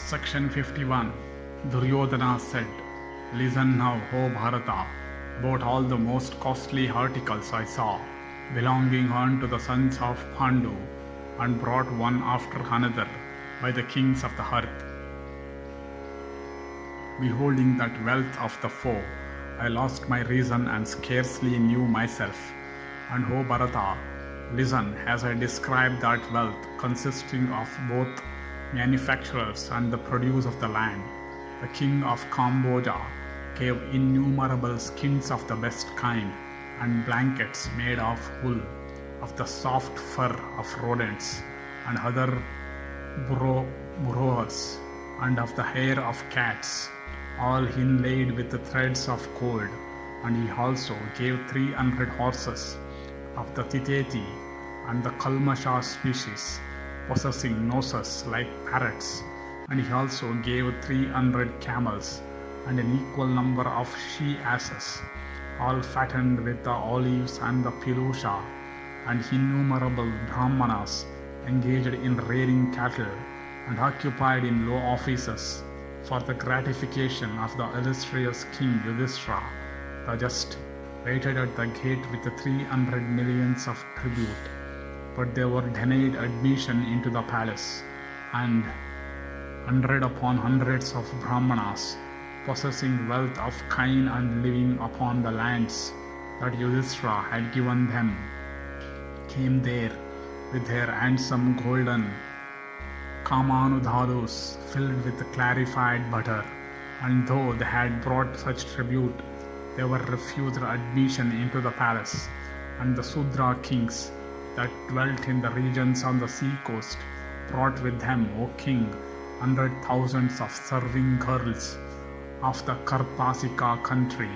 Section 51. Duryodhana said, "Listen now, O Bharata, about all the most costly articles I saw, belonging unto the sons of Pandu, and brought one after another by the kings of the earth. Beholding that wealth of the foe, I lost my reason and scarcely knew myself. And O Bharata, listen as I describe that wealth consisting of both manufacturers and the produce of the land. The king of Cambodia gave innumerable skins of the best kind, and blankets made of wool, of the soft fur of rodents, and other burrows, and of the hair of cats, all inlaid with the threads of gold. And he also gave 300 horses of the Titeti and the Kalmasha species, possessing noses like parrots. And he also gave 300 camels and an equal number of she-asses, all fattened with the olives and the pilusha, and innumerable brahmanas engaged in rearing cattle and occupied in low offices for the gratification of the illustrious King Yudhishthira the Just, waited at the gate with the 300 millions of tribute. But they were denied admission into the palace, and hundred upon hundreds of brahmanas, possessing wealth of kind and living upon the lands that Yudhishthira had given them, came there with their handsome golden kamanudhalus filled with clarified butter. And though they had brought such tribute, they were refused admission into the palace. And the Sudra kings that dwelt in the regions on the sea coast brought with them, O king, 100,000s of serving girls of the Karpasika country,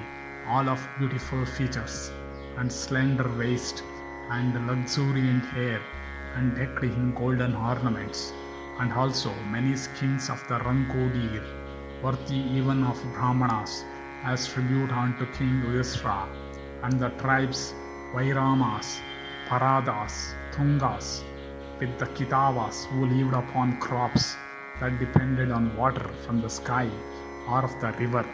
all of beautiful features and slender waist and luxuriant hair, and decked in golden ornaments, and also many skins of the Ranko deer, worthy even of Brahmanas, as tribute unto King Yudhishthira. And the tribes Vairamas, Paradas, Tungas, with the Kitavas who lived upon crops that depended on water from the sky or of the river.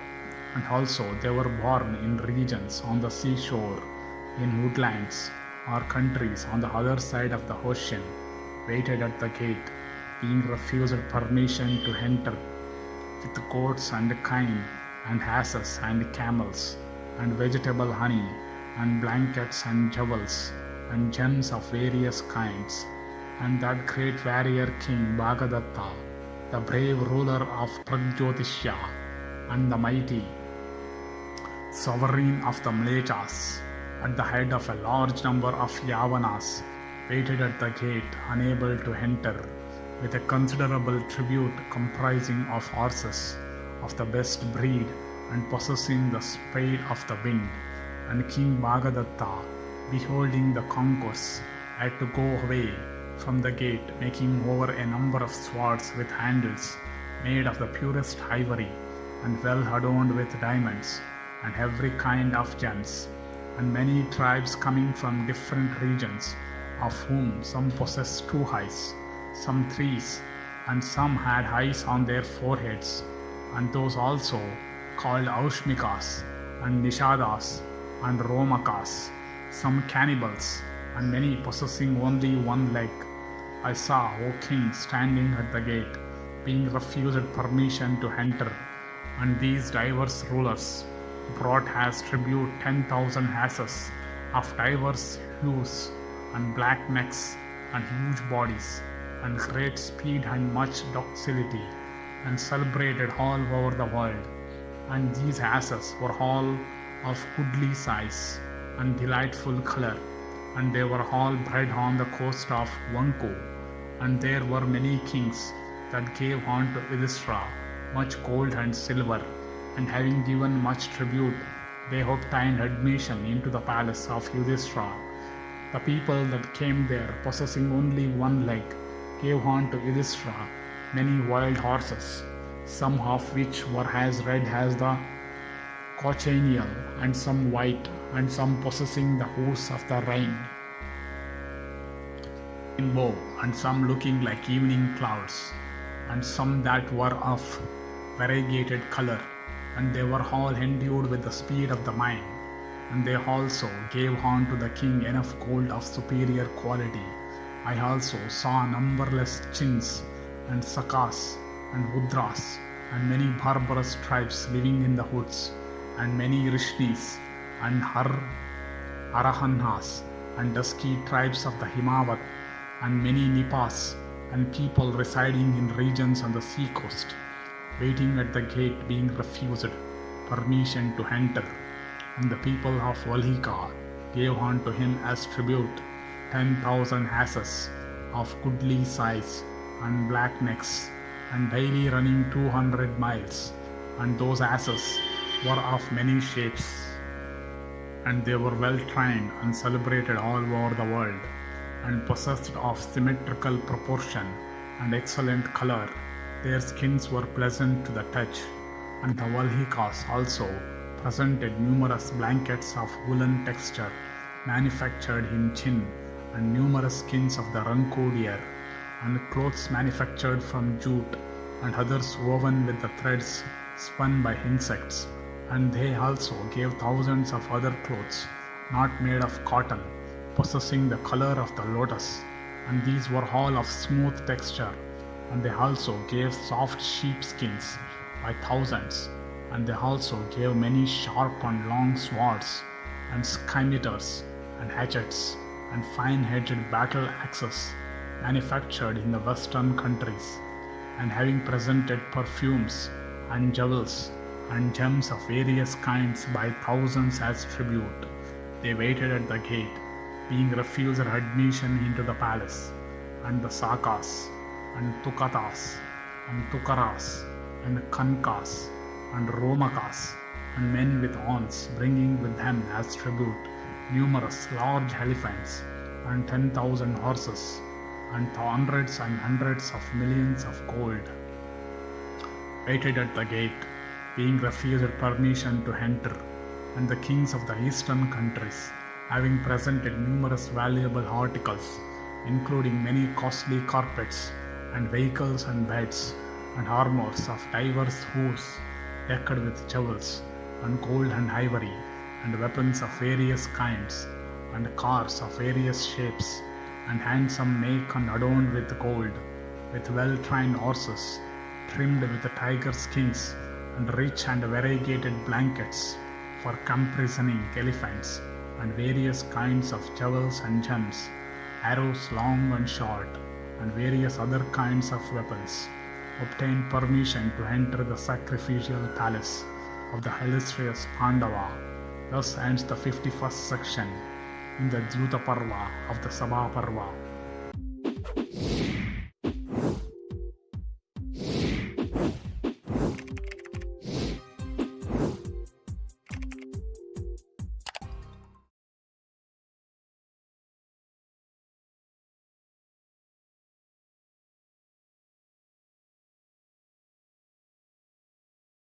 And also they were born in regions on the seashore, in woodlands or countries on the other side of the ocean, waited at the gate, being refused permission to enter, with goats and kine, and asses and camels, and vegetable honey, and blankets and jewels, and gems of various kinds. And that great warrior king Bhagadatta, the brave ruler of Pragjotishya, and the mighty sovereign of the Mlechas, at the head of a large number of Yavanas, waited at the gate, unable to enter, with a considerable tribute comprising of horses of the best breed, and possessing the speed of the wind. And King Bhagadatta, beholding the concourse, had to go away from the gate, making over a number of swords with handles made of the purest ivory, and well adorned with diamonds, and every kind of gems. And many tribes coming from different regions, of whom some possessed 2 eyes, some 3, and some had eyes on their foreheads, and those also called Aushmikas, and Nishadas, and Romakas, some cannibals, and many possessing only 1 leg. I saw, O king, standing at the gate, being refused permission to enter. And these diverse rulers brought as tribute 10,000 asses of diverse hues, and black necks, and huge bodies, and great speed and much docility, and celebrated all over the world. And these asses were all of goodly size and delightful color, and they were all bred on the coast of Vanku. And there were many kings that gave unto Yudhishthira much gold and silver, and having given much tribute, they obtained admission into the palace of Yudhishthira. The people that came there, possessing only 1 leg, gave unto Yudhishthira many wild horses, some of which were as red as the cochineal, and some white, and some possessing the hoofs of the rainbow, and some looking like evening clouds. and some that were of variegated color, and they were all endued with the speed of the mind. And they also gave unto the king enough gold of superior quality. I also saw numberless chins and sakas and udras and many barbarous tribes living in the woods, and many Rishnis and Arahanhas and dusky tribes of the Himavat, and many Nipas and people residing in regions on the sea coast, waiting at the gate, being refused permission to enter. And the people of Valhika gave unto him as tribute 10,000 asses of goodly size and black necks, and daily running 200 miles. And those asses were of many shapes, and they were well trained and celebrated all over the world, and possessed of symmetrical proportion and excellent color. Their skins were pleasant to the touch. And the Valhikas also presented numerous blankets of woolen texture manufactured in Chin, and numerous skins of the Ranko deer, and clothes manufactured from jute, and others woven with the threads spun by insects. And they also gave thousands of other clothes not made of cotton, possessing the color of the lotus, and these were all of smooth texture. And they also gave soft sheepskins by thousands, and they also gave many sharp and long swords, and scimitars, and hatchets, and fine-edged battle axes, manufactured in the western countries, and having presented perfumes, and jewels, and gems of various kinds by thousands as tribute. They waited at the gate, being refused admission into the palace. And the Sakas, and Tukatas, and Tukaras, and Kankas, and Romakas, and men with horns, bringing with them as tribute numerous large elephants, and 10,000 horses, and hundreds of millions of gold, waited at the gate, being refused permission to enter. And the kings of the eastern countries, having presented numerous valuable articles, including many costly carpets, and vehicles and beds, and armors of divers hues, decked with jewels, and gold and ivory, and weapons of various kinds, and cars of various shapes, and handsome make and adorned with gold, with well-trained horses, trimmed with tiger skins, and rich and variegated blankets for comprisoning elephants, and various kinds of jewels and gems, arrows long and short, and various other kinds of weapons, obtained permission to enter the sacrificial palace of the illustrious Pandava. Thus ends the 51st section in the Dyuta Parva of the Sabha Parva.